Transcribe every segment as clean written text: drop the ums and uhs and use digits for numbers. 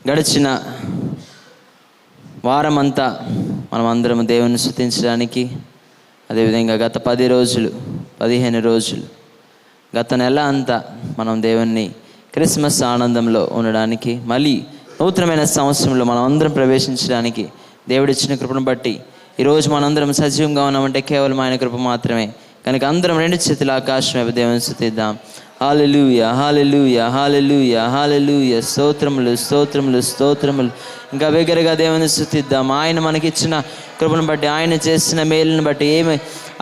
గడిచిన వారమంతా మనం అందరం దేవుని స్తుతించడానికి, అదేవిధంగా గత 10 రోజులు 15 రోజులు గత నెల అంతా మనం దేవుణ్ణి క్రిస్మస్ ఆనందంలో ఉండడానికి, మళ్ళీ నూతనమైన సంవత్సరంలో మనం అందరం ప్రవేశించడానికి దేవుడిచ్చిన కృపను బట్టి ఈరోజు మనందరం సజీవంగా ఉన్నామంటే కేవలం ఆయన కృప మాత్రమే. కనుక అందరం 2 చేతుల ఆకాశం వైపు దేవుని స్తుతిద్దాం. హల్లెలూయా, హల్లెలూయా, హల్లెలూయా, హల్లెలూయా. స్తోత్రములు, స్తోత్రములు, స్తోత్రములు. ఇంకా బిగ్గరగా దేవుని స్తుతిద్దాం. ఆయన మనకిచ్చిన కృపను బట్టి, ఆయన చేసిన మేలును బట్టి ఏమి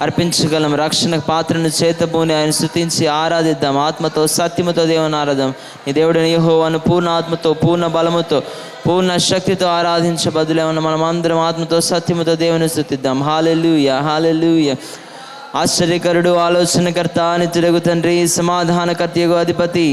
అర్పించగలం? రక్షణ పాత్రను చేతబూని ఆయన స్తుతించి ఆరాధిద్దాం. ఆత్మతో సత్యముతో దేవుని ఆరాధం. ఈ దేవుడిని యెహోవాను పూర్ణ ఆత్మతో, పూర్ణ బలముతో, పూర్ణ శక్తితో ఆరాధించబదులే ఉన్న మనం అందరం ఆత్మతో సత్యముతో దేవుని స్తుతిద్దాం. హల్లెలూయా, హల్లెలూయా. ఆశ్చర్యకరుడు, ఆలోచనకర్త, నిత్యుడగు తండ్రి, సమాధానకర్తయగు అధిపతి,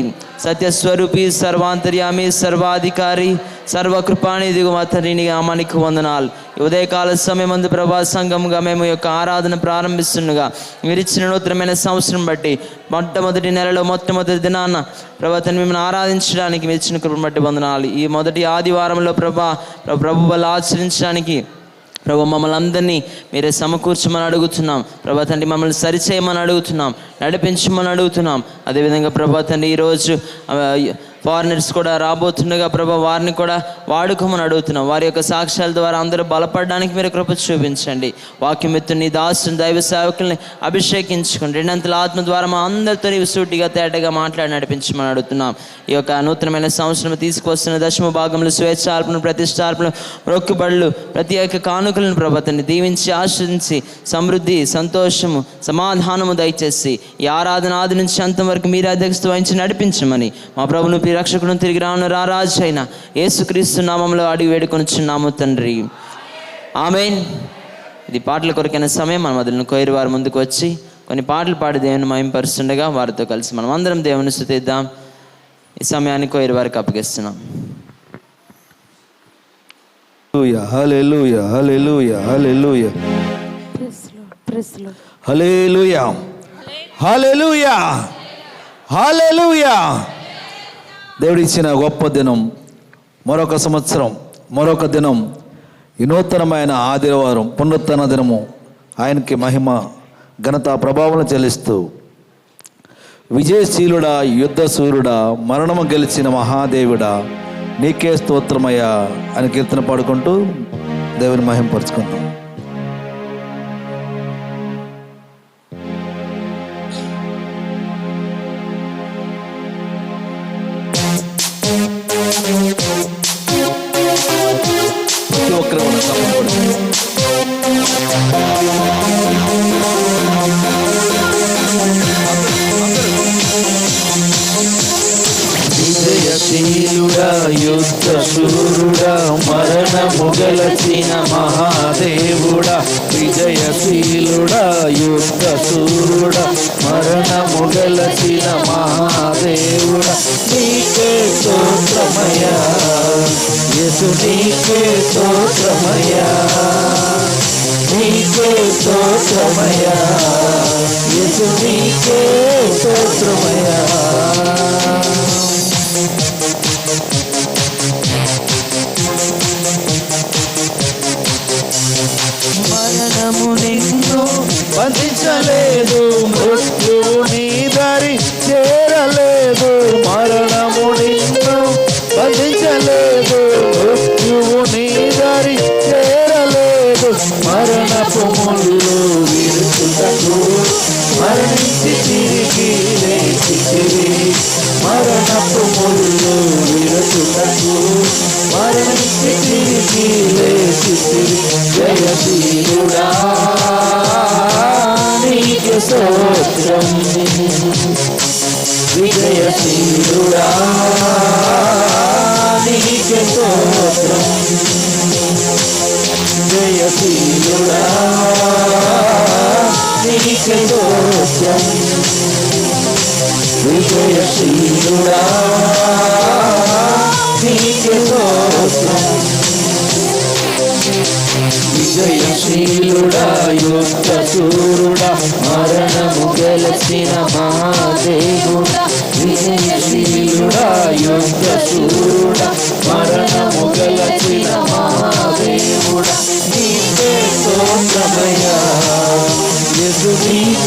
సత్యస్వరూపి, సర్వాంతర్యామి, సర్వాధికారి, సర్వకృపానిధిగు మా తండ్రి, నీ నామానికి వందనాలు. ఉదయకాల సమయమందు ప్రభా సంఘముగా మేము యొక్క ఆరాధన ప్రారంభిస్తుండగా మీరిచ్చిన నూతనమైన సంవత్సరం బట్టి మొట్టమొదటి నెలలో మొట్టమొదటి దినాన ప్రభా తండ్రి మిమ్మల్ని ఆరాధించడానికి మీరు ఇచ్చిన కృపను బట్టి వందనాలు. ఈ మొదటి ఆదివారంలో ప్రభు వల్ల ఆచరించడానికి ప్రభు మమ్మల్ని అందరినీ మీరే సమకూర్చమని అడుగుతున్నాం. ప్రభా తండ్రి మమ్మల్ని సరిచేయమని అడుగుతున్నాం, నడిపించమని అడుగుతున్నాం. అదేవిధంగా ప్రభా తండ్రి ఈరోజు ఫారినర్స్ కూడా రాబోతుండగా ప్రభా వారిని కూడా వాడుకోమని అడుగుతున్నాం. వారి యొక్క సాక్ష్యాల ద్వారా అందరూ బలపడడానికి మీరు కృప చూపించండి. వాక్యం ఎత్తుని దాసుని దైవ సేవకుల్ని అభిషేకించుకోండి. 2 అంతల ఆత్మ ద్వారా మా అందరితో నీవు సూటిగా తేటగా మాట్లాడి నడిపించమని అడుగుతున్నాం. ఈ యొక్క నూతనమైన సంవత్సరం తీసుకొస్తున్న దశమ భాగంలో స్వేచ్ఛార్పణ, ప్రతిష్టార్పణ, మొక్కుబడులు, ప్రతి ఒక్క కానుకలను ప్రభాతాన్ని దీవించి ఆశ్రయించి సమృద్ధి, సంతోషము, సమాధానము దయచేసి ఈ ఆరాధన ఆది నుంచి అంతం వరకు మీరే అధ్యక్షత వహించి నడిపించమని మా ప్రభును రక్షకుడు తిరిగి రాను రారాజు అయిన యేసుక్రీస్తు నామంలో అడిగి వేడుకొనుచున్నాము తండ్రి, ఆమేన్. ఇది పాటల కొరకైన సమయం. మనం మొదలు కోయిరు వారి ముందుకు వచ్చి కొన్ని పాటలు పాడి దేవుని మహిమపరుస్తుండగా వారితో కలిసి మనం అందరం దేవుని స్తుతిద్దాం. ఈ సమయాన్ని కోయిరు వారికి అప్పగిస్తున్నాం. హల్లెలూయా, హల్లెలూయా, హల్లెలూయా, హల్లెలూయా, హల్లెలూయా, హల్లెలూయా. దేవుడిచ్చిన గొప్ప దినం, మరొక సంవత్సరం, మరొక దినం, ఈ నూతనమైన ఆదివారం పునరుత్థాన దినము. ఆయనకి మహిమ, ఘనత, ప్రభావం చెల్లిస్తూ విజయశీలుడా, యుద్ధశూరుడా, మరణము గెలిచిన మహాదేవుడా, నీకే స్తోత్రమయ్యా అని కీర్తన పాడుకుంటూ దేవుని మహిమపరుచుకుందాం. విజయశీలుడా, యుద్ధశూరుడా, మరణము గెలిచిన మహాదేవుడా, విజయశీలుడా, యుద్ధశూరుడా, మరణము గెలిచిన మహాదేవుడా, నీకే స్తోత్రమయ్యా యేసు, నీకే స్తోత్రమయ్యా, నీకే స్తోత్రమయ్యా యేసు, నీకే స్తోత్రమయ్యా. మరణము నిన్ను బంధించలేదు, మృత్యువు నీ దారి చేరలేదు. మరణము నిన్ను బంధించలేదు, మృత్యువు నీ దారి చేరలేదు. మరణపు ముళ్ళు విరుచుటకు మరణించి తిరిగి లేచితివి, మరణపు ముళ్ళు విరుచుటకు మరణించి తిరిగి లేచితివి. జయశీలుడా, నీకే స్తోత్రం, విజయశీలుడా, నీకే స్తోత్రం, జయశీలుడా, నీకే స్తోత్రం, విజయశీలుడా, నీకే స్తోత్రం. విజయశీలుడా, యుద్ధశూరుడా, మరణము గెలిచిన మహాదేవుడా, విజయశీలుడా, యుద్ధశూరుడా, మరణము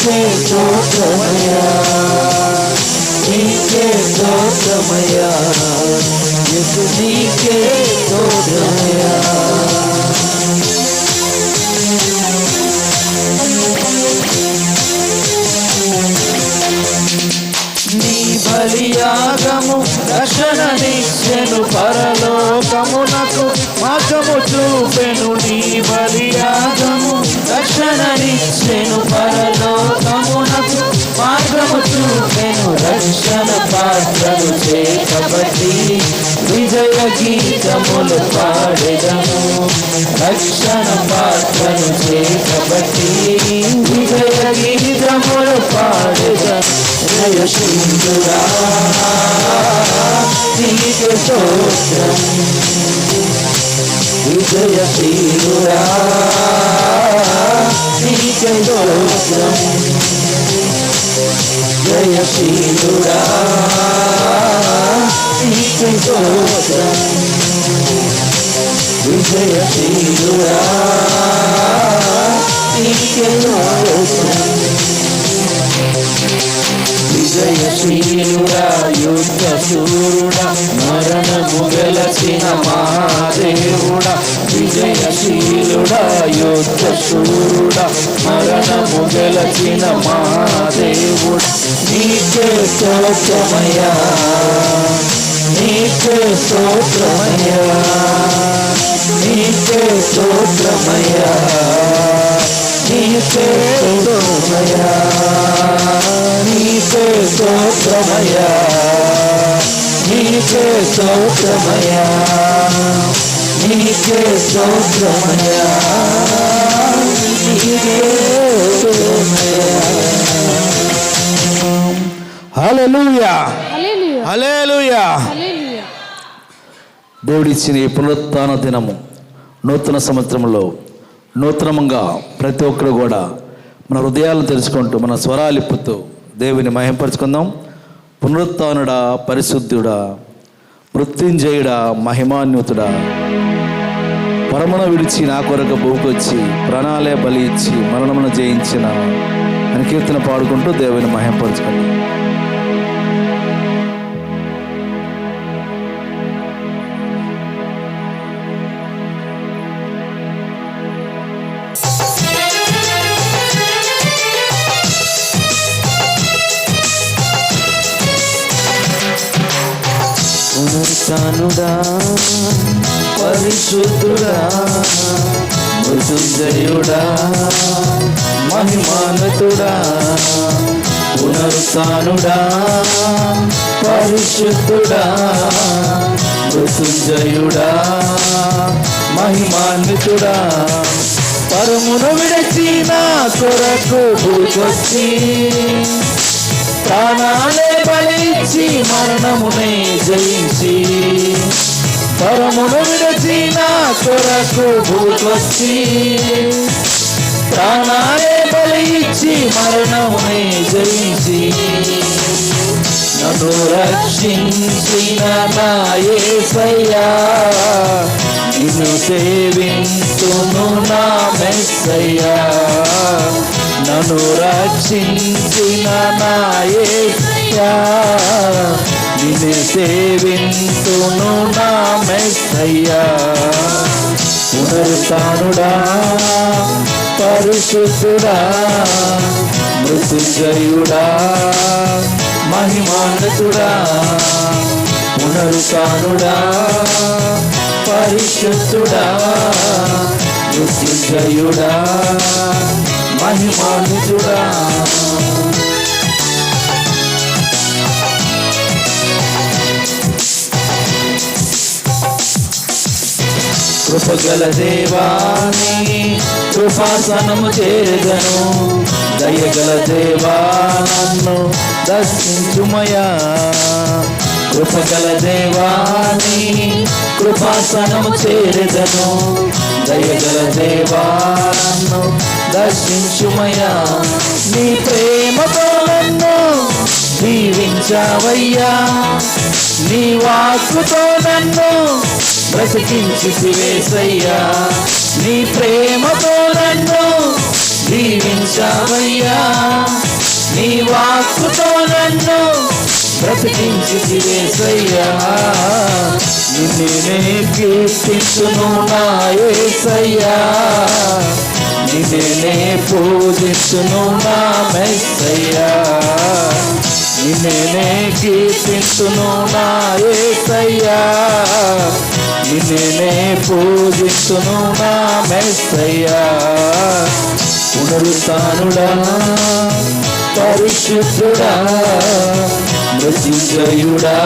నీకే స్తోత్రమయ్యా, నీకే స్తోత్రమయ్యా, యేసు నీకే స్తోత్రమయ్యా. నీ బలియాగము రక్షణ నిచ్చెను, పరలోకమునకు మార్గము చూపెను. నీ బలియాగము రక్షణ నిచ్చెను, పరలోకమునకు మార్గము చూపెను. రక్షణ పాత్రలు చేతబట్టి విజయ గీతములు పాడెదము. రక్షణ పాత్రలు చేతబట్టి విజయ గీతములు పాడెదము. జయశీలుడా నీకే స్తోత్రం, విజయశీలుడా నీకే స్తోత్రం, జయశీలుడా నీకే స్తోత్రం, విజయశీలుడా నీకే స్తోత్రం. విజయశీలుడా యుద్ధ శూరుడా, మరణము గెలచిన మహాదేవుడా. విజయశీలుడా యుద్ధ శూరుడా, మరణము గెలచిన మహాదేవుడా. నీకే స్తోత్రమయ్యా, నీకే స్తోత్రమయ్యా, నీకే స్తోత్రమయ్యా, నీకే స్తోత్రమయ్యా, నీకే స్తోత్రమయ్యా, నీకే స్తోత్రమయ్యా, నీకే స్తోత్రమయ్యా, నీకే స్తోత్రమయ్యా. హల్లెలూయా, హల్లెలూయా, హల్లెలూయా. హల్లెలూయా. దేవుడిచ్చిన ఈ పునరుత్థాన దినము, నూతన సంవత్సరంలో నూతనంగా ప్రతి ఒక్కరు కూడా మన హృదయాలను తెలుసుకుంటూ మన స్వరాలిప్పుతూ దేవుని మహింపరుచుకుందాం. పునరుత్థానుడా, పరిశుద్ధుడా, మృత్యుంజయుడా, మహిమాన్వితుడా, పరమున విడిచి నా కొరకు భూకొచ్చి ప్రాణాలే బలి ఇచ్చి మరణమును జయించిన అని కీర్తన పాడుకుంటూ దేవుని మహింపరుచుకుందాం. పునరుత్థానుడా, పరిశుద్ధుడా, మృత్యుంజయుడా, మహిమాన్వితుడా. పునరుత్థానుడా, పరిశుద్ధుడా, మృత్యుంజయుడా, మహిమాన్వితుడా. పరమును విడిచి నా కొరకు భూకొచ్చి ప్రాణాలే బలిచ్చి మరణమునే జయించి. పరమును విడిచి నా కొరకు భూకొచ్చి ప్రాణాలే బలిచ్చి మరణమునే జయించి. నన్ను రక్షించిన నా యేసయ్యా, నిన్ను సేవింతును నా మెస్సయ్యా. నన్ను రక్షించిన నా యేసయ్యా, నిన్ను సేవింతును నా మెస్సయ్యా. పునరుత్థానుడా, పరిశుద్ధుడా, మృత్యుంజయుడా, మహిమాన్వితుడా. పునరుత్థానుడా, పరిశుద్ధుడా, మృత్యుంజయుడా, మహిమాన్వితుడా. కృపగల దేవాని కృపాసనము చేరదను. దయగల దేవా నన్ను దర్శించుమయా. కృపగల దేవాని కృపాసనము చేరదను. దయగల దేవా నన్ను దర్శించుమయా. నీ ప్రేమతో నన్ను దీవించావయ్యా. నీ వాక్కుతో నన్ను బ్రతికించితివేసయ్యా. నీ ప్రేమతో నన్ను జీవించావయ్యా, నీ వాక్కుతో నన్ను బ్రతికించితివేసయ్యా. నిన్నే కీర్తించును నా యేసయ్యా, నిన్నే పూజించును నా మెస్సయ్యా, నిన్నే కీర్తించును నా యేసయ్యా, నిన్నే పూజించును నా మెస్సయ్యా. పునరుత్థానుడా, పరిశుద్ధుడా, మృత్యుంజయుడా,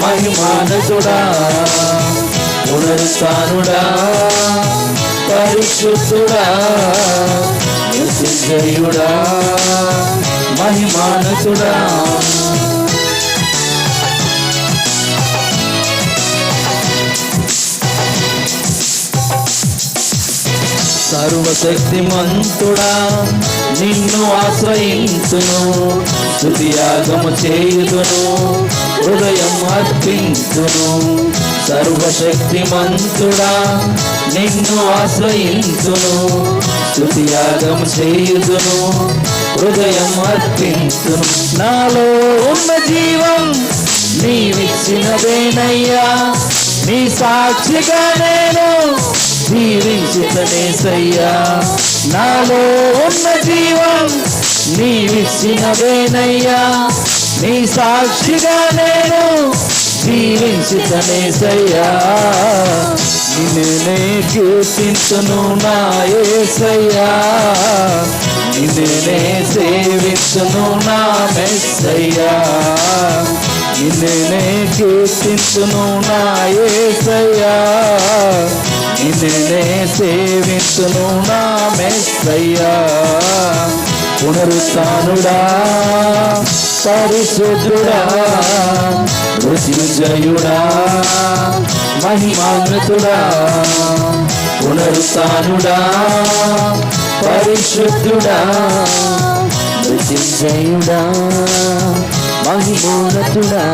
మహిమానతుడా, పునరుత్థానుడా, పరిశుద్ధుడా, మృత్యుంజయుడా, మహిమానతుడా. సర్వశక్తిమంతుడా, నిన్ను ఆశ్రయించును, స్తుతియాగము చేయుదును, హృదయం అర్పించును. సర్వశక్తిమంతుడా, నిన్ను ఆశ్రయించును, స్తుతియాగము చేయుదును, హృదయం అర్పించును. నాలో ఉన్న జీవం నీవిచ్చినదేనయ్యా, నీ సాక్షిగా నేను జీవించుతనేసయ్యా. నాలో ఉన్న జీవం నీవిచ్చినదేనయ్యా, నీ సాక్షిగా నేను జీవించుతనేసయ్యా. నిన్నే కీర్తించును నా యేసయ్యా, నిన్నే సేవించును నా మెస్సయ్యా, నిన్నే కీర్తించును నా యేసయ్యా, నిన్నే సేవించును నా మెస్సయ్యా. పునరుత్థానుడా, పరిశుద్ధుడా, మృత్యుంజయుడా, మహిమాన్వితుడా, పునరుత్థానుడా, పరిశుద్ధుడా, మృత్యుంజయుడా, మహిమోన్నతుడా.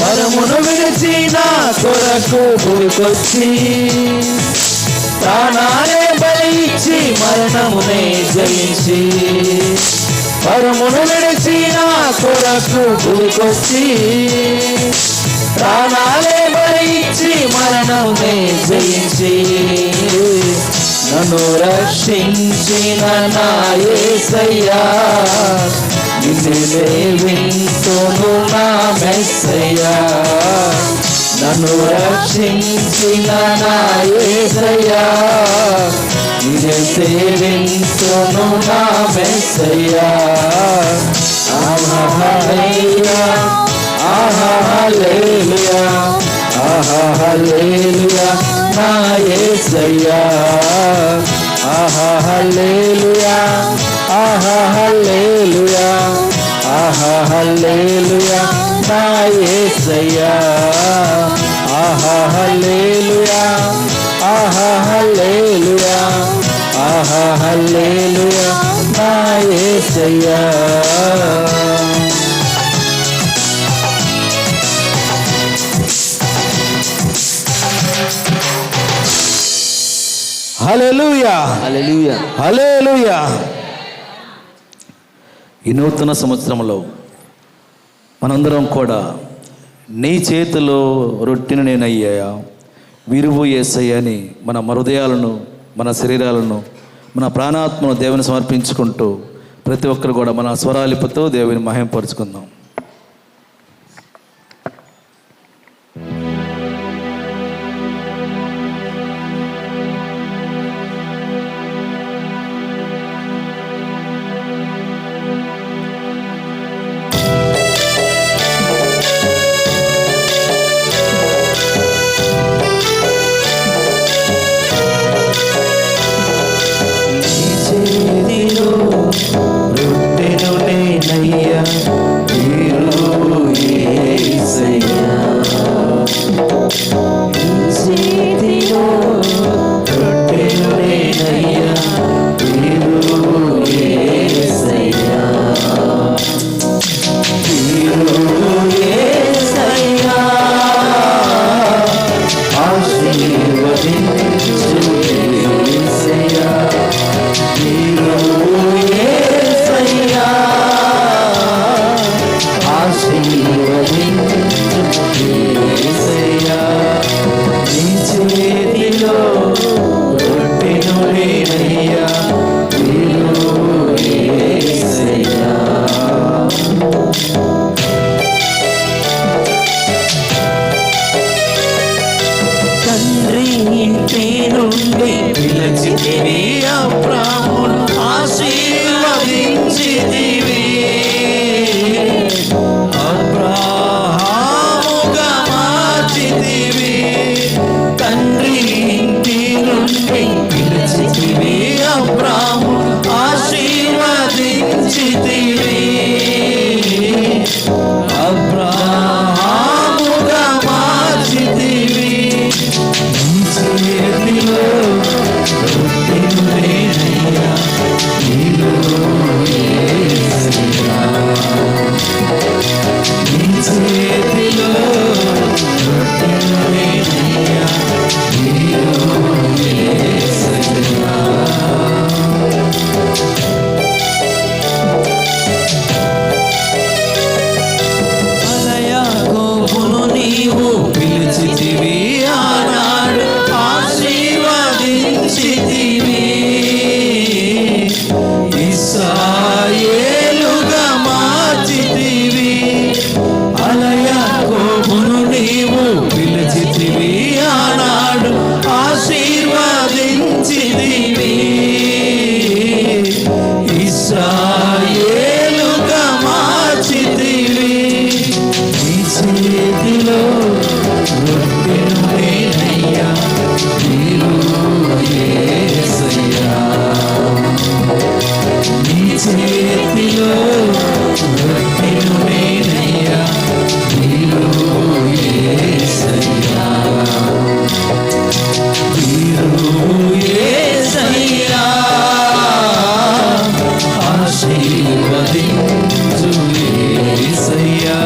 పరమును విడిచి నా కొరకు భూమికొచ్చి ప్రాణాలే బలి ఇచ్చి మరణమునే జయించి, పరమును విడిచి నా కొరకు భూమికొచ్చి ప్రాణాలే బలి ఇచ్చి మరణమునే జయించి, నన్ను రక్షించిన నా యేసయ్యా, నిన్నే వింటును నా మెస్సయ్యా, నన్ను రక్షించిన నా యేసయ్యా, నిన్నే సేవించును నా మెస్సయ్యా. ఆహా హల్లెలూయా, ఆహా హల్లెలూయా, ఆహా హల్లెలూయా నా యేసయ్యా, ఆహా హల్లెలూయా, ఆహా హల్లెలూయా, ఆహా హల్లెలూయా నా యేసయ్యా, ఆహా హల్లెలూయా, ఆహా హల్లెలూయా, ఆహా హల్లెలూయా నా యేసయ్యా. హల్లెలూయా, హల్లెలూయా, హల్లెలూయా. ఈ నూతన సంవత్సరంలో మనందరం కూడా నీ చేతిలో రొట్టెను నేనయ్యా, విరువు యేసయ్యా అని మన హృదయాలను, మన శరీరాలను, మన ప్రాణాత్మను దేవుని సమర్పించుకుంటూ ప్రతి ఒక్కరు కూడా మన స్వరాలిపుతో దేవుని మహింపరుచుకుందాం. నుండి పిలిచితివి అబ్రామును ఆశీర్వదించితివి. అబ్రాహాముగా మార్చితివి. తండ్రి ఇంటి నుండి పిలిచితివి అబ్రాము ఆశీర్వదించితివి. అబ్రాహాముగా మార్చితివి. నీ చేతిలో రొట్టెను నేనయ్యా, నీలో యేసయ్యా. నీ చేతిలో రొట్టెను నేనయ్యా, నీలో యేసయ్యా. యాకోబును నీవు పిలిచితివి, ఆనాడు ఆశీర్వదించితివి. ఇశ్రాయేలుగా మార్చితివి. యాకోబును నీవు పిలిచితివి, ఆనాడు ఆశీర్వదించితివి. ఇశ్రాయేలుగా మార్చితివి. నీ చేతిలో రొట్టెను నేనయ్యా, నీలో యేసయ్యా. నీ చేతిలో రొట్టెను నేనయ్యా, నీలో యేసయ్యా. నీలో యేసయ్యా. ఆశీర్వదించు యేసయ్యా.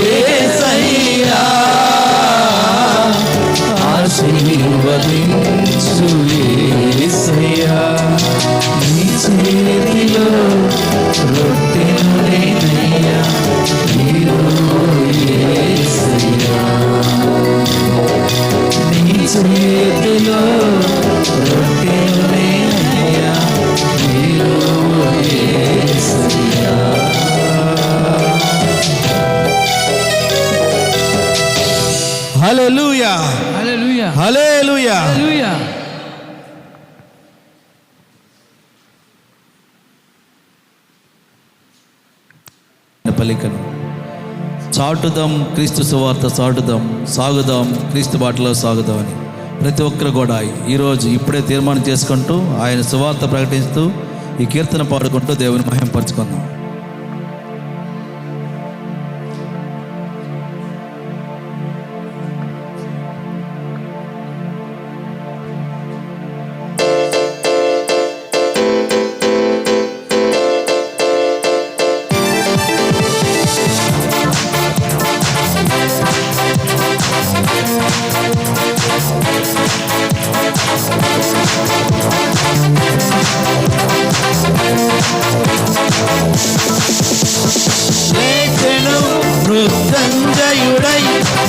యేసయ్యా. ఆశీర్వదించు యేసయ్యా. నీ చేతిలో రొట్టెను నేనయ్యా, నీలో యేసయ్యా. నీ చేతిలో రొట్టెను నేనయ్యా, నీలో యేసయ్యా. హల్లెలూయా, హల్లెలూయా, హల్లెలూయా. హల్లెలూయా. పలికను చాటుదాం, క్రీస్తు సువార్త చాటుదాం, సాగుదాం, క్రీస్తు బాటలో సాగుదాం అని ప్రతి ఒక్కరు కూడా ఈరోజు ఇప్పుడే తీర్మానం చేసుకుంటూ ఆయన సువార్త ప్రకటిస్తూ ఈ కీర్తన పాడుకుంటూ దేవుని మహింపరచుకుందాం. లేచెను మృత్యుంజయుడై,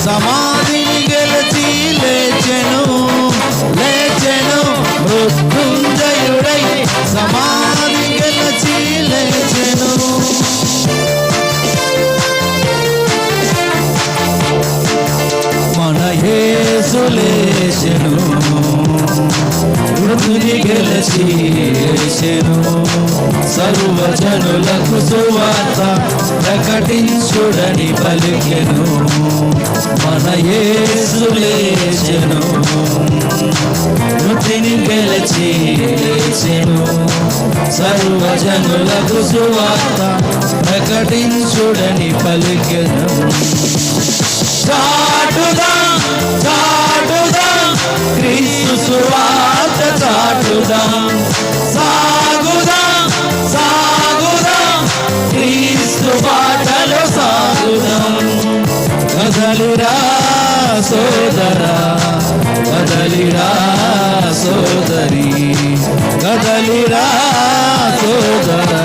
సమాధిని గెలిచి లేచెను. లేచెను మృత్యుంజయుడై, సమాధి గెలిచి లేచెను. మన యేసు లేచెను, మృతుని గెలిచి లేచెను. సర్వజనులకు సువార్త ప్రకటించుడని పలికెను. మన యేసు లేచెను, మృతిని గెలిచి లేచెను. సర్వజనులకు సువార్త ప్రకటించుడని పలికెను. చాటుదాం, చాటుదాం, క్రీస్తు సువార్త చాటుదాం. సాగుదాం, సాగుదాం, క్రీస్తు బాటలో సాగుదాం. కదలిరా సోదరా, కదలిరా సోదరి, కదలిరా సోదరా,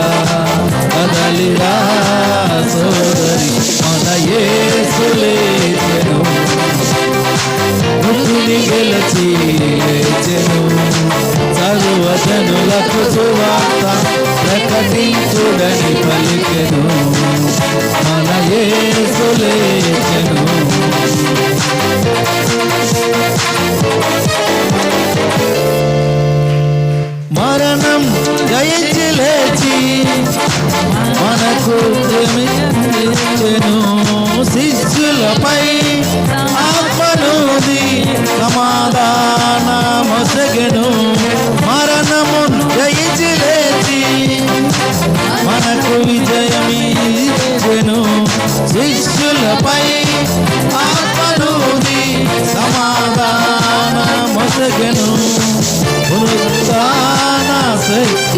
కదలిరా సోదరి. మన యేసు లేచెను, మృతుని గెలిచి లేచెను. సర్వజనులకు సువార్త ప్రకటించుడని పలికెను. మన యేసు లేచెను.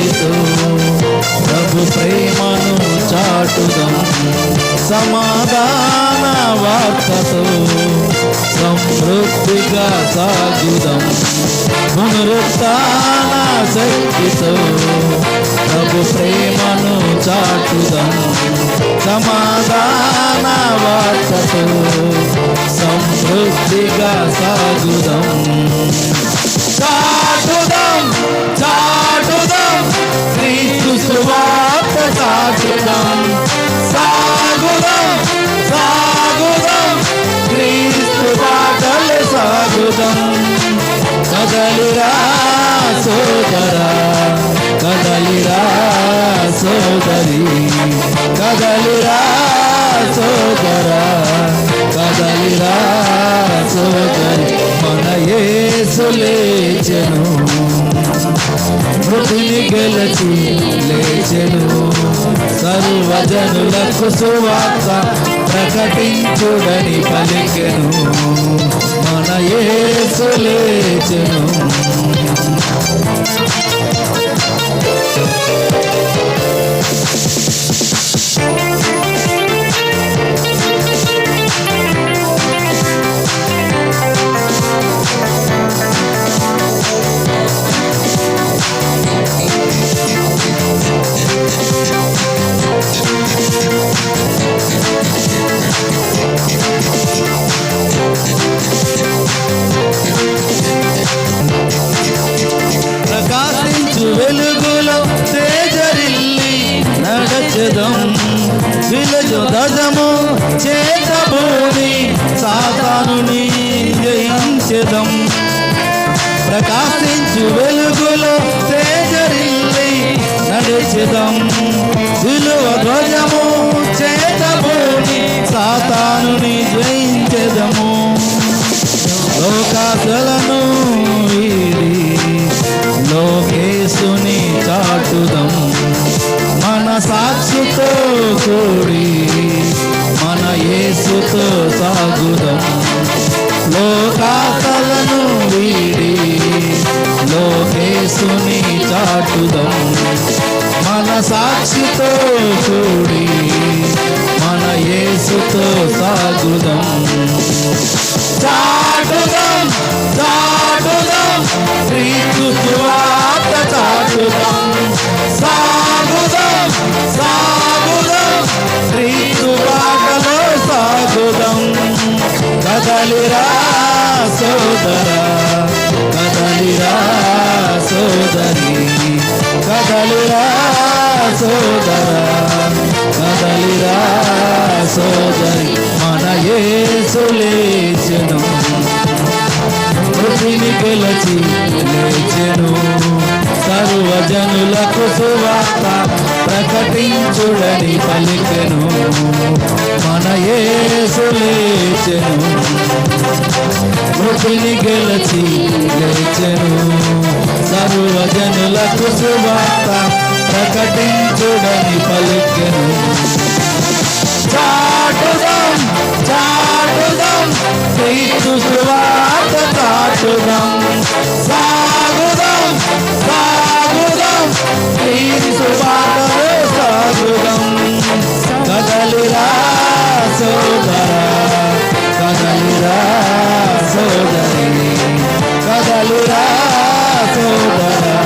శక్తితో ప్రభు ప్రేమను చాటుదాం. సమాధాన వార్తతో సమృద్ధిగా సాగుదాం. పునరుత్థాన శక్తితో ప్రభు ప్రేమను చాటుదాం. సమాధాన వార్తతో సమృద్ధిగా సాగుదాం. చాటుదాం చాటుదాం క్రీస్తు సువార్త చాటుదాం. సాగుదాం సాగుదాం క్రీస్తు బాటలు సాగుదాం. కదలిరా సోదరా కదలిరా సోదరి కదలిరా సోదరా కదలిరా సోదరి మన యేసు లేచెను మృతిని గెలిచి లేచెను. సర్వజనులకు సువార్త ప్రకటించుడని పలికెను. మన యేసు లేచెను. ప్రకాశించు వెలుగులో తేజరిల్లి నడచెదం. విలజు దజము చేతబూని సాతానుని జయించెదం. ప్రకాశించు వెలుగులో తేజరిల్లి నడిచెదం. విలువ ధ్వజము చేతబూని సాతానుని జయించెదము. లోకాశలను వీడి లోకేశుని చాటుదాం. మన సాక్షితో కూడి మన యేసుతో సాగుదాం. లోకాశలను వీడి లోకేశుని చాటుదాం. మన సాక్షితో కూడి మన యేసుతో సాగుదాం. చాటుదాం చాటుదాం క్రీస్తు సువార్త చాటుదాం. సాగుదాం సాగుదాం క్రీస్తు బాటలో సాగుదాం. కదలిరా సోదరా కదలిరా సోదరి కదలిరా సోదరా కదలిరా సోదరి మన యేసు లేచెను. మృతిని గెలిచి లేచెను. సర్వజనులకు సువార్త ప్రకటించుడని పలికెను. మన యేసు లేచెను. మృతిని గెలిచి లేచెను. సర్వజనులకు సువార్త ప్రకటించుడని పలికెను. చాటుదాం చాటుదాం క్రీస్తు సువార్త చాటుదాం. సాగుదాం సాగుదాం క్రీస్తు బాటలో సాగుదాం. కదలిరా సోదరా కదలిరా సోదరి కదలిరా సోదరా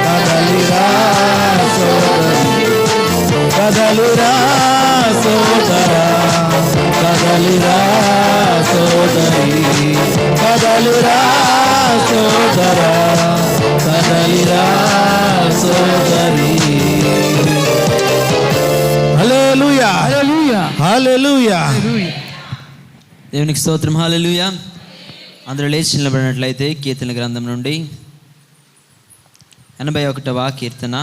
కదలిరా సోదరి కదలిరా సోదరా కదలిరా సోదరి కదలిరా సోదరా కదలిరా సోదరి. హల్లెలూయా హల్లెలూయా హల్లెలూయా. దేవునికి స్తోత్రం. హల్లెలూయా. అందరూ లేచి నిలబడినట్లయితే కీర్తన గ్రంథం నుండి 81వ కీర్తన.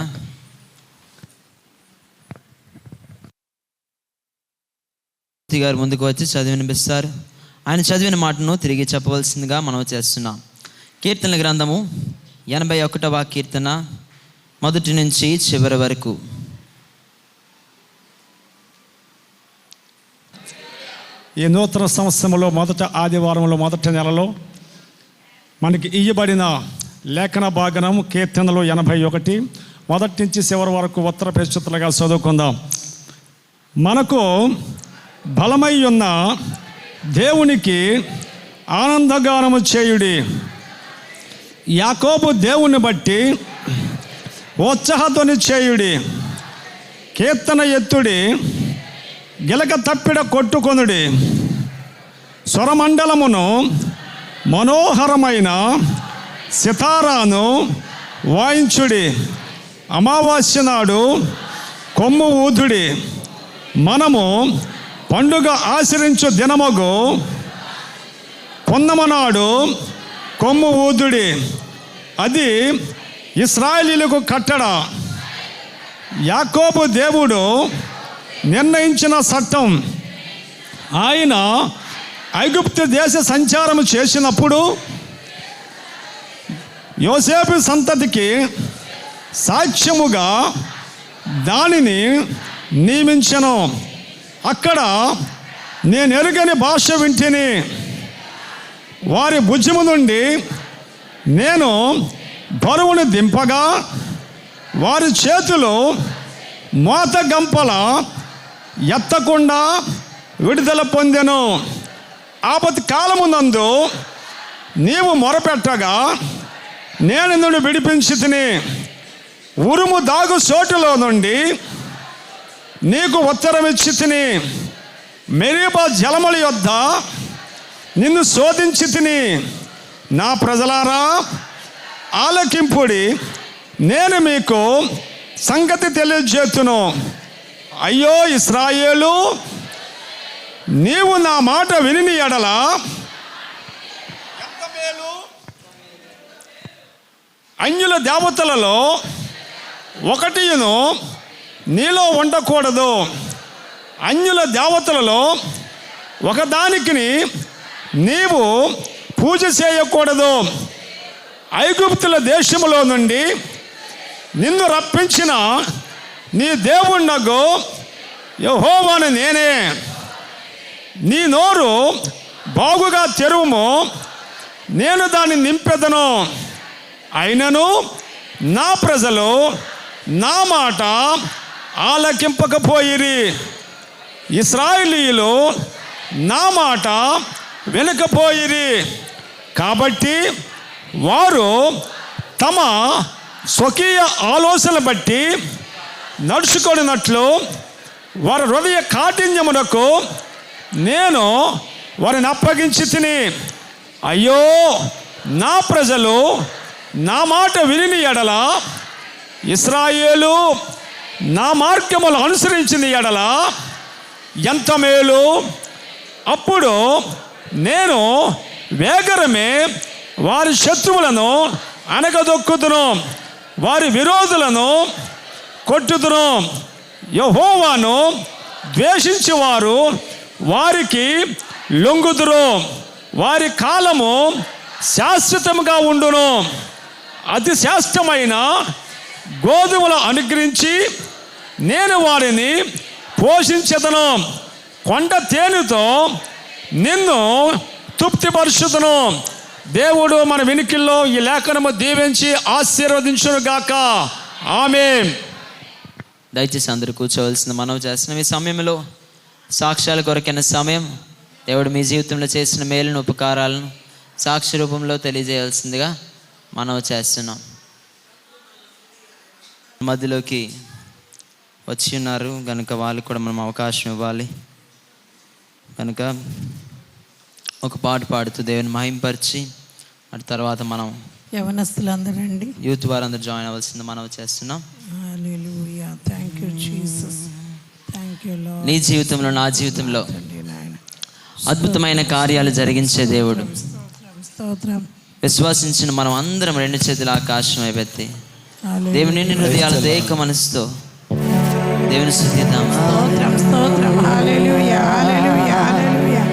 గారు ముందుకు వచ్చి చదివి వినిపిస్తారు. ఆయన చదివిన మాటను తిరిగి చెప్పవలసిందిగా మనం చేస్తున్నాం. కీర్తన గ్రంథము 81వ కీర్తన మొదటి నుంచి చివరి వరకు. ఈ నూతన సంవత్సరంలో మొదట ఆదివారంలో మొదటి నెలలో మనకి ఇయ్యబడిన లేఖన భాగం కీర్తనలు 81 మొదటి నుంచి చివరి వరకు ఉత్తర ప్రస్తుతులుగా చదువుకుందాం. మనకు బలమై ఉన్న దేవునికి ఆనందగానము చేయుడి. యాకోబు దేవుని బట్టి ఉత్సాహధ్వని చేయుడి. కీర్తన ఎత్తుడి, గిలక తప్పిడ కొట్టుకొనుడి. స్వరమండలమును మనోహరమైన సితారాను వాయించుడి. అమావాస్య నాడు కొమ్ము ఊదుడి. మనము పండుగ ఆచరించు దినమగు పున్నమనాడు కొమ్ము ఊదుడి. అది ఇశ్రాయేలీయులకు కట్టడ. యాకోబు దేవుడు నిర్ణయించిన చట్టం. ఆయన ఐగుప్తు దేశ సంచారము చేసినప్పుడు యోసేపు సంతతికి సాక్ష్యముగా దానిని నియమించెను. అక్కడ నేను ఎరుగని భాష వింటిని. వారి భుజము నుండి నేను బరువును దింపగా వారి చేతులు మోత గంపల ఎత్తకుండా విడుదల పొందెను. ఆపత్తి కాలమునందు నీవు మొరపెట్టగా నేను నిన్ను విడిపించి తిని, ఉరుము దాగు చోటులో నుండి నీకు ఉత్తరమిచ్చి తిని, మెరీబా జలముల యొద్ద నిన్ను శోధించి తిని. నా ప్రజలారా ఆలకింపుడి, నేను మీకు సంగతి తెలియజేతును. అయ్యో ఇశ్రాయేలు, నీవు నా మాట విని ఎడల ఎంత మేలు. అన్యుల దేవతలలో ఒకటియును నీలో ఉండకూడదు. అన్యుల దేవతలలో ఒకదానికి నీవు పూజ చేయకూడదు. ఐగుప్తుల దేశములో నుండి నిన్ను రప్పించిన నీ దేవుణ్ణగు యెహోవాను నేనే. నీ నోరు బాగుగా తెరువుము, నేను దాన్ని నింపెదను. అయినను నా ప్రజలు నా మాట ఆలకింపకపోయిరి. ఇశ్రాయేలీయులు నా మాట వినకపోయిరి. కాబట్టి వారు తమ స్వకీయ ఆలోచన బట్టి నడుచుకొనినట్లు వారి హృదయ కాఠిన్యమునకు నేను వారిని అప్పగించి తిని. అయ్యో నా ప్రజలు నా మాట విని ఎడల, ఇశ్రాయేలు నా మార్గములు అనుసరించిన ఎడల ఎంత మేలు. అప్పుడు నేను వేగరమే వారి శత్రువులను అనగదొక్కుదును, వారి విరోధులను కొట్టుదును. యెహోవాను ద్వేషించేవారు వారికి లొంగుదురు. వారి కాలము శాశ్వతముగా ఉండును. అతి శ్రేష్టమైన గోధుమలు అనుగ్రహించి నేను వారిని పోషించెదను. కొండ తేనెతో నిన్ను తృప్తిపరుచుదును. దేవుడు మన వినికిల్లో ఈ లేఖనము దీవించి ఆశీర్వదించును గాక. ఆమేన్. దయచేసి అందరూ కూర్చోవలసింది మనవి చేస్తున్నాం. ఈ సమయంలో సాక్ష్యాల కొరకైన సమయం. దేవుడు మీ జీవితంలో చేసిన మేలును ఉపకారాలను సాక్షి రూపంలో తెలియజేయాల్సిందిగా మనవి చేస్తున్నాం. మధ్యలోకి వచ్చి ఉన్నారు కనుక వాళ్ళకి కూడా మనం అవకాశం ఇవ్వాలి. కనుక ఒక పాట పాడుతూ దేవుని మహింపరిచి అటు తర్వాత మనం యవనస్తులందరూ రండి, యూత్ వారందరూ జాయిన్ అవ్వాల్సింది మనవి చేస్తున్నాం. హల్లెలూయా. Thank you Jesus. Thank you Lord. నీ జీవితంలో నా జీవితంలో అద్భుతమైన కార్యాలు జరిగించే దేవుడు. స్తోత్రం. విశ్వాసించిన మనం అందరం రెండు చేతుల ఆకాశం ఎత్తి దేవుని నిండు హృదయాలతో ఏక మనసుతో దేవుని స్తుతిద్దాం. స్తోత్రం స్తోత్రం. హల్లెలూయా హల్లెలూయా హల్లెలూయా.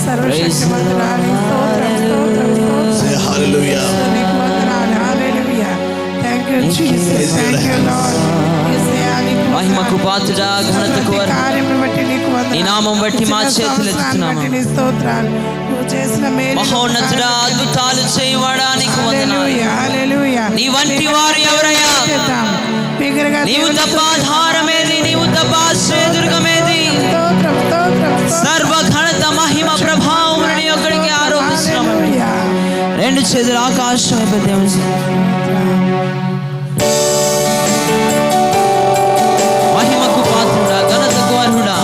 సర్వశక్తిమంతురాలి స్తోత్రం స్తోత్రం స్తోత్రం. హల్లెలూయా. నీకు వందనాలు. హల్లెలూయా. Thank you Jesus. Thank you Lord. యేసయ్యా నీకు మహిమకు పాత్రుడా, ఘనతకు అర్హుడా, కార్యమును బట్టి నీకు వందనాలు. నీ నామం బట్టి మా చేతులు ఎత్తుతున్నాము. నీ స్తోత్రాలు. నువ్వు చేసిన మేలు మహోన్నతుడా, అద్భుతాలు చేయవాడా నీకు వందనాలు. హల్లెలూయా హల్లెలూయా. నీ వంటి వారు ఎవరయ్యా? బిగ్గరగా నీవు తప్ప ఆధారమేది, నీవు తప్ప ఆశ్రయదుర్గమేది. సర్వ ఘనత మహిమ ప్రభావం నీ ఒక్కడికి ఆరోపిస్తున్నాము. రెండు చేతులు ఆకాశం వైపు దేవుని మహిమకు పాత్రుడా, ఘనతకు అర్హుడా,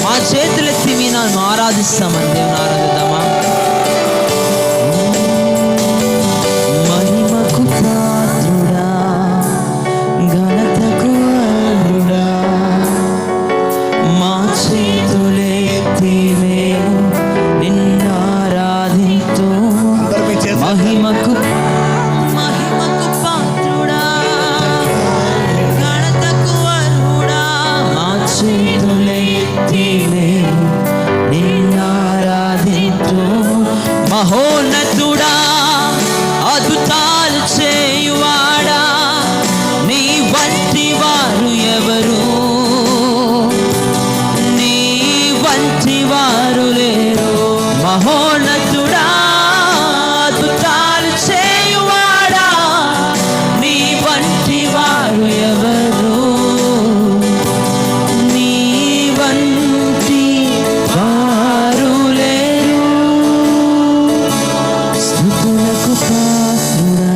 మా చేతులెత్తి మీ నన్ను ఆరాధిస్తామని దేవుని ఆరాధిద్దామా? మహిమకు పాత్రుడా, ఘనతకు అర్హుడా, మా చేతులెత్తి మేము నిన్ను ఆరాధింతు. మహిమకు పాత్రుడా, ఘనతకు అర్హుడా, మా చేతులెత్తి మేము నిన్ను ఆరాధింతు. మహోన్నతుడా, అద్భుతాలు చేయువాడా, నీ వంటి వారు ఎవరు? నీ వంటి వారు లేరు. మహోన్నతుడా, అద్భుతాలు చేయువాడా, నీ వంటి వారు ఎవరు? నీ వంటి వారు లేరు. స్తుతులకు పాత్రుడా,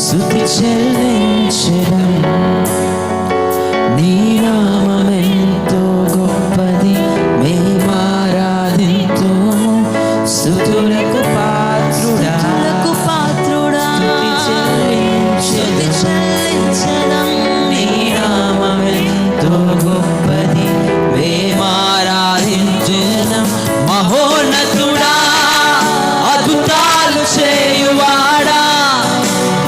స్తుతి చెల్లించెదం. నీ నామమెంతో గొప్పది, మేము ఆరాధింతుము. స్తుతులకు పాత్రుడా, స్తుతి చెల్లించెదం. నీ నామమెంతో గొప్పది, మేము ఆరాధించెదం. మహోన్నతుడా, అద్భుతాలు చేయువాడా,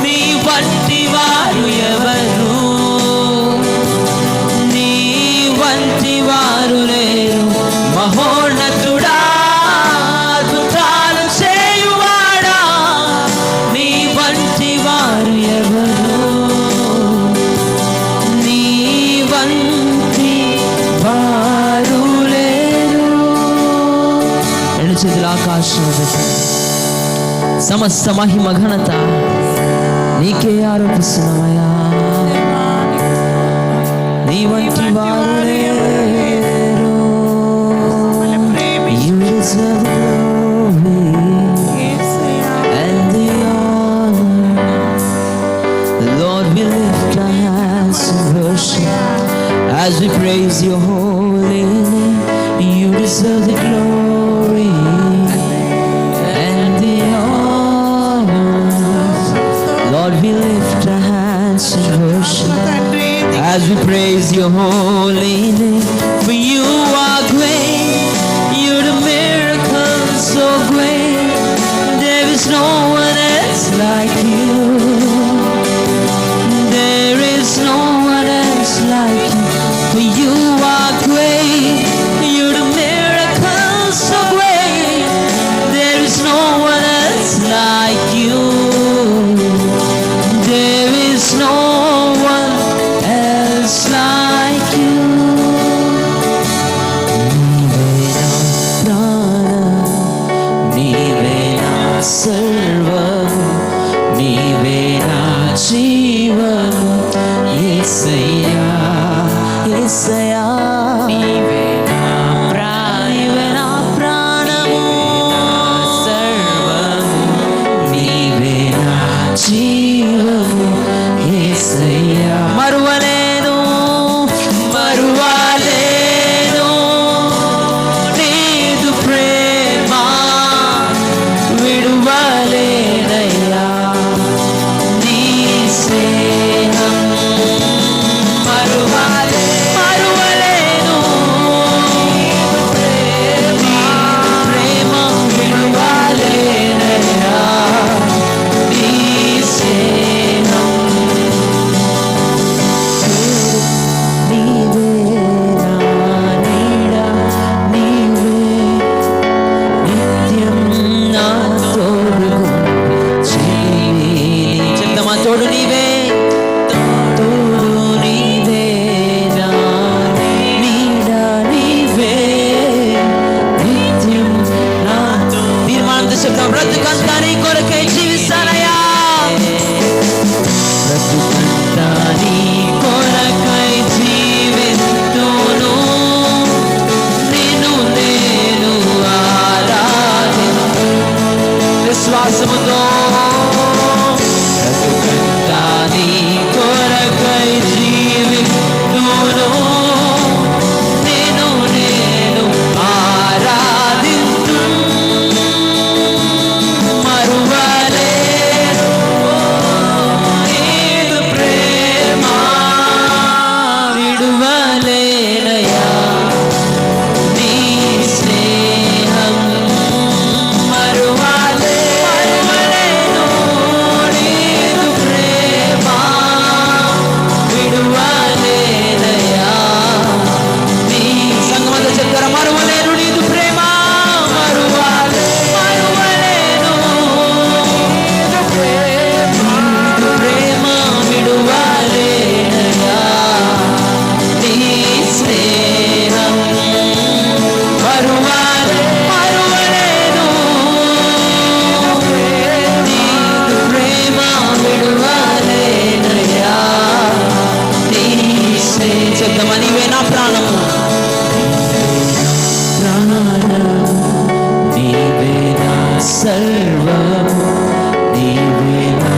నీ వంటి వారు ఎవరు? నీ వంటి వారు లేరు. మహోన్నతుడా, అద్భుతాలు చేయువాడా, నీ వంటి వారు ఎవరు? నీ వంటి వారు లేరు. రెండు చేతుల ఆకాశం సమస్త మహిమ ఘనత నీకే ఆరోపిస్తున్నామయ్యా. నీ వంటి వారు లేరు. You deserve the glory and the honor. Lord, we lift our hands in worship as we praise your holy name. You deserve the glory and the honor. Lord, we lift our hands in worship as we praise your holy name. For you are great, you're the miracle so great. There is no one else like you. There is no one else like you. For you are great, you're the miracle so great. There is no one else like you. There is no one else like you. నీవే నా సర్వము, నీవే నా జీవము. యేసయ్యా, యేసయ్యా, నీవే నా ప్రాణము, సర్వము. నీవే నా జీవము. యేసయ్యా, మరువలేను, మరువలేను నీదు ప్రేమ, విడువలేనయ్యా నీ స్నేహం. మరువలేను ప్రేమ, విడువలేనయ్యా నీ స్నేహం. నీవే నా నీడ, నీవే నిత్యం నా తోడు. చెప్తామా? తోడు నీవే, తోడు నీవే, నా నీడ నీవే, నిత్యం నా తీర్మానంతో చెప్తాం. బ్రతుకంతా నీ కొరకే జీవిస్తానయ్యా, బ్రతుకంతా సర్వము నీవే నా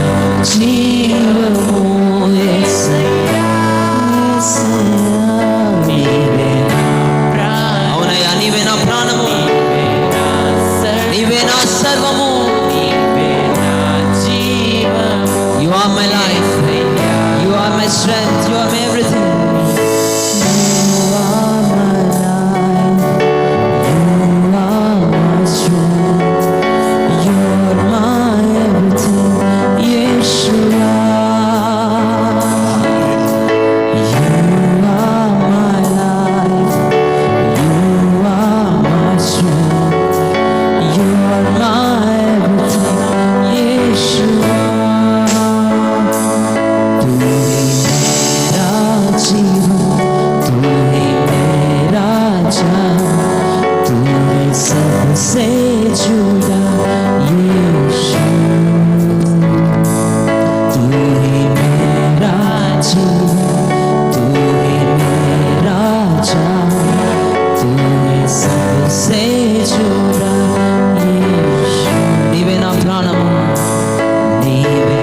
జీవము యేసయ్యా యేసయ్యా నీవే నా ప్రాణం అవునయ్యా నీవే నా ప్రాణము నీవే నా సర్వము నీవే నా జీవము You are my life, you are my strength, you are my everything. You are my life, you are my strength, you are my everything, Yeshua. You are my life, you are my strength, you are my everything, Yeshua. तू ही मेरा जीवन, तू ही मेरा जान, तू है सबसे जुदा यीशु। तू ही मेरा जीवन, तू ही मेरा जान, तू है सबसे जुदा यीशु। నీవే నా ప్రాణము నీవే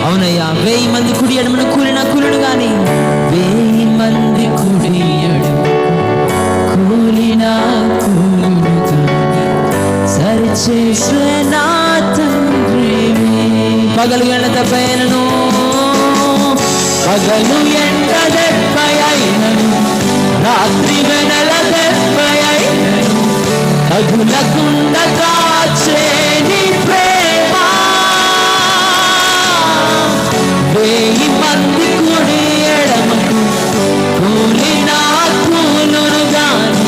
అవునయ్యా 1000 మంది కుడి ఎడమను కూలిన కూలుడు గాని 1000 మంది కుడి ఎడమ కూలిన కూలుడు గాని సరిచేసే నా తండ్రి పగలు ఎండ దెబ్బైనను పగలు ఎండ దెబ్బైనను రాత్రి వెనల దెబ్బైనను అగులకుండ కాచే నీ ప్రేమ 1000 మంది కుడి ఎడమకు కూలిన కూలును గాని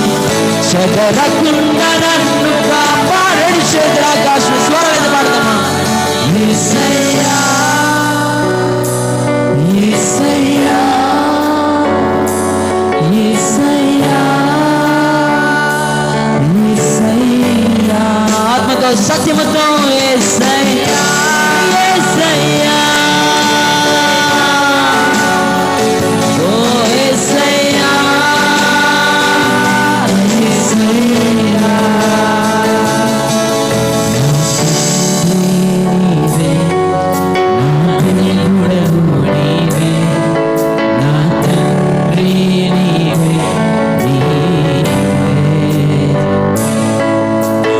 చెదరకుండ నన్ను కాపాడని శద్రాకాశ స్వరం పాడతామా యేసయ్యా యేసయ్యా యేసయ్యా యేసయ్యా ఆత్మతో సత్యముతో యేసయ్యా యేసయ్యా ఓ యేసయ్యా యేసయ్యా నీవే నా దేవుడవు నీవే నా తండ్రి నీవే నీవే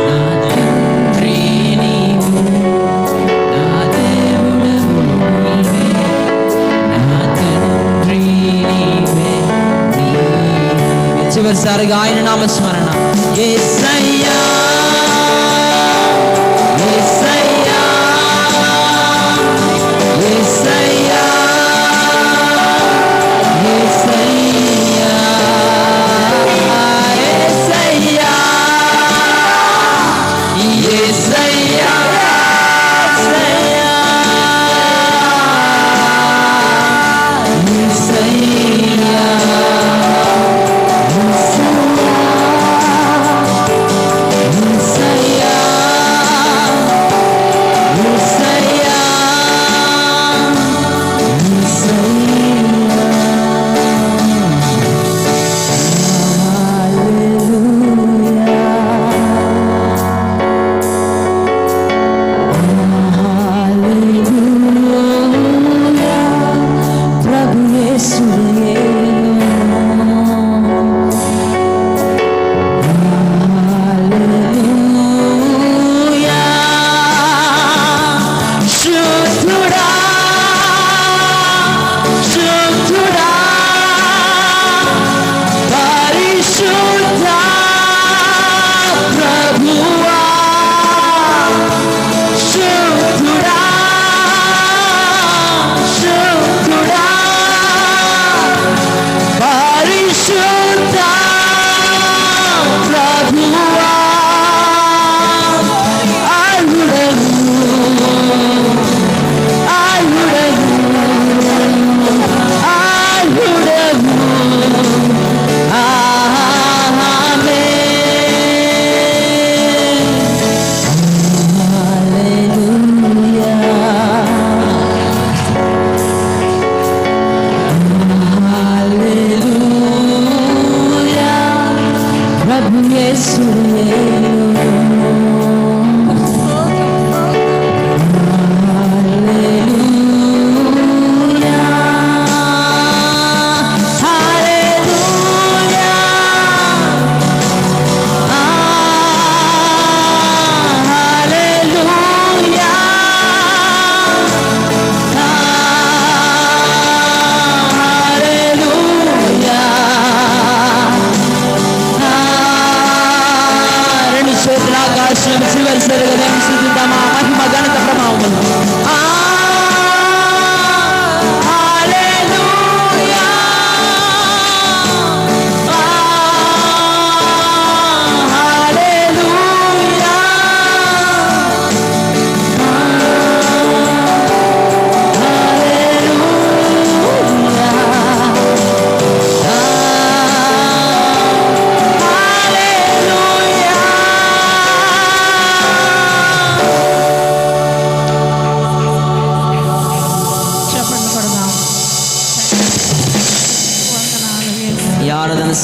నా తండ్రి నీవే నా దేవుడవు నీవే నా తండ్రి నీవే నీవే చివరిసారిగా ఆయన నామస్మరణ యేసయ్యా యేసయ్యా యేసయ్యా యేసయ్యా యేసయ్యా యేసయ్యా యేసయ్యా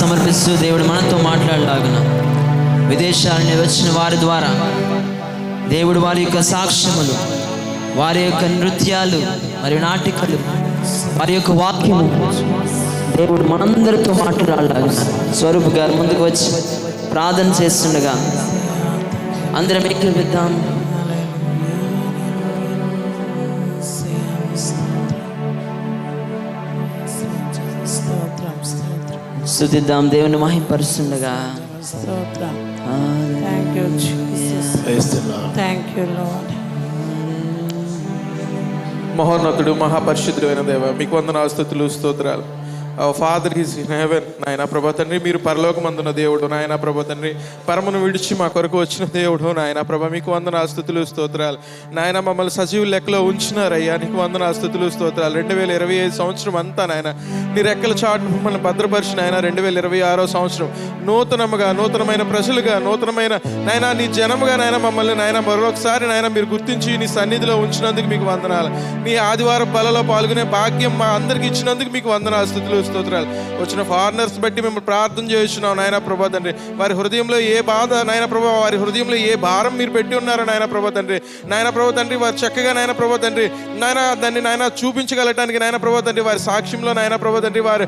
సమర్పిస్తూ దేవుడు మనతో మాట్లాడలాగున విదేశాల నుండి వచ్చిన వారి ద్వారా దేవుడు వారి యొక్క సాక్ష్యములు, వారి యొక్క నృత్యాలు మరియు నాటికలు, వారి యొక్క వాక్యము దేవుడు మనందరితో మాట్లాడలాగున స్వరూప్ గారు ముందుకు వచ్చి ప్రార్థన చేస్తుండగా అందరం ఏకీభవిద్దాం. స్తుతిద్దాం, దేవుని మహిమపరుస్తుండగా. మహోన్నతుడు మహాపరిశుద్ధుడైన దేవ, మీకు వందనాలు, స్తుతులు, స్తోత్రాలు. Father is in heaven. నాయన ప్రభా తండ్రి, మీరు పరలోకమందున్న దేవుడు. నాయన ప్రభా తండ్రి, పరమును విడిచి మా కొరకు వచ్చిన దేవుడు. నాయన ప్రభా మీకు వందనాలు, స్తుతులు, స్తోత్రాలు. నాయన మమ్మల్ని సజీవు లెక్కలో ఉంచినారయ్యా, నీకు వందనాలు, స్తుతులు, స్తోత్రాలు. 2025 సంవత్సరం అంతా నాయన నీ రెక్కల చాటు మమ్మల్ని భద్రపరిచిన ఆయన 2026 సంవత్సరం నూతనమైన ప్రజలుగా, నూతనమైన నాయన నీ జనముగా నాయన మమ్మల్ని నాయన మరొకసారి నాయన మీరు గుర్తించి నీ సన్నిధిలో ఉంచినందుకు మీకు వందనాలు. నీ ఆదివారం బలలో పాల్గొనే భాగ్యం మా అందరికి ఇచ్చినందుకు మీకు వందనాలు, స్తుతులు, స్తోత్రాలు. వచ్చిన ఫారినర్స్ బట్టి మేము ప్రార్థన చేస్తున్నాం నాయన ప్రభా తండ్రి. వారి హృదయంలో ఏ బాధ నాయన ప్రభా, వారి హృదయంలో ఏ భారం మీరు పెట్టి ఉన్నారో నాయన ప్రభా తండ్రి. నాయన ప్రభా తండ్రి, వారు చక్కగా నాయన ప్రభా తండ్రి నాయన దాన్ని నాయన చూపించగలటానికి నాయన ప్రభా తండ్రి, వారి సాక్ష్యంలో నాయన ప్రభా తండ్రి, వారు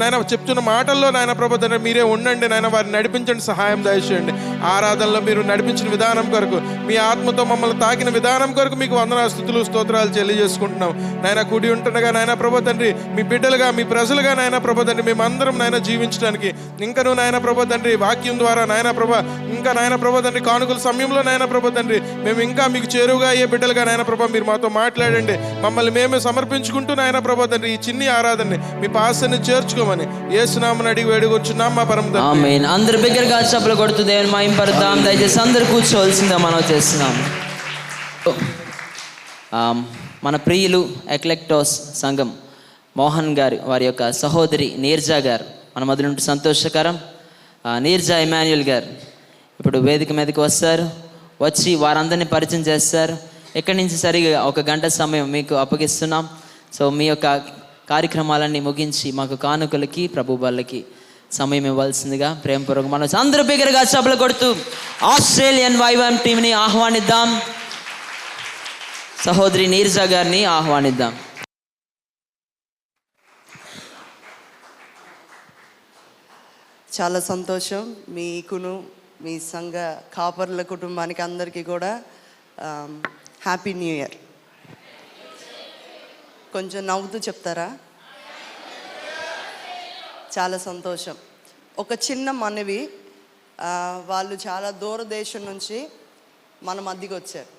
నాయన చెప్తున్న మాటల్లో నాయన ప్రభా తండ్రి మీరే ఉండండి నాయన, వారిని నడిపించండి, సహాయం దయచేయండి. ఆరాధనలో మీరు నడిపించిన విధానం కొరకు, మీ ఆత్మతో మమ్మల్ని తాకిన విధానం కొరకు మీకు వందనాలు, స్తుతులు, స్తోత్రాలు తెలియజేసుకుంటున్నాం. నాయన కూడి ఉంటుండగా నాయన ప్రభా తండ్రి, మీ బిడ్డలుగా, మీ ప్రజలుగా నాయన ప్రభా తండ్రి మేమందరం నాయన జీవించడానికి, ఇంకను నాయన ప్రభా తండ్రి వాక్యం ద్వారా నాయన ప్రభా, ఇంకా నాయన ప్రభా తండ్రి కానుకల సమయంలో నాయన ప్రభా తండ్రి మేము ఇంకా మీకు చేరువుగా అయ్యే బిడ్డలుగా నాయన ప్రభా మీరు మాతో మాట్లాడండి. మమ్మల్ని మేమే సమర్పించుకుంటూ నాయన ప్రభా తండ్రి ఈ చిన్ని ఆరాధనని మీ పాసని చేర్చుకోమని యేసునామమున అడిగి వేడుకొచ్చున్నాం మా పరమ తండ్రి. ఆమేన్. అందరూ బిగ్గరగా చప్పట్లు కొడుతూ దేవుని మహిమపడతాం. దయచేసి అందరూ కూర్చోవలసిందిగా మనం చేస్తున్నాం. మన ప్రియులు ఎక్లెక్టోస్ సంఘం మోహన్ గారు, వారి యొక్క సహోదరి నీర్జా గారు మన మధ్య నుండి సంతోషకరం. నీర్జా ఇమాన్యుల్ గారు ఇప్పుడు వేదిక మీదకి వస్తారు, వచ్చి వారందరినీ పరిచయం చేస్తారు. ఇక్కడి నుంచి సరిగా 1 గంట సమయం మీకు అప్పగిస్తున్నాం. సో మీ యొక్క కార్యక్రమాలన్నీ ముగించి మాకు కానుకలకి, ప్రభు వాళ్ళకి సమయం ఇవ్వాల్సిందిగా ప్రేమపూర్వక మనం అందరూ బిగ్గరగా చప్పట్లు కొడుతూ ఆస్ట్రేలియన్ వైవామ్ టీంని ఆహ్వానిద్దాం. సహోదరి నీర్జా గారిని ఆహ్వానిద్దాం. చాలా సంతోషం. మీకును మీ సంఘ కాపర్ల కుటుంబానికి అందరికీ కూడా హ్యాపీ న్యూ ఇయర్. కొంచెం నవ్వుతూ చెప్తారా? చాలా సంతోషం. ఒక చిన్న మనవి, వాళ్ళు చాలా దూరదేశం నుంచి మన మధ్యకి వచ్చారు.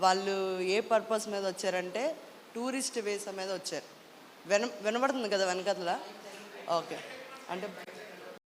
వాళ్ళు ఏ పర్పస్ మీద వచ్చారంటే టూరిస్ట్ వీసా మీద వచ్చారు. వినబడుతుంది కదా వెనకతల? ఓకే. అంటే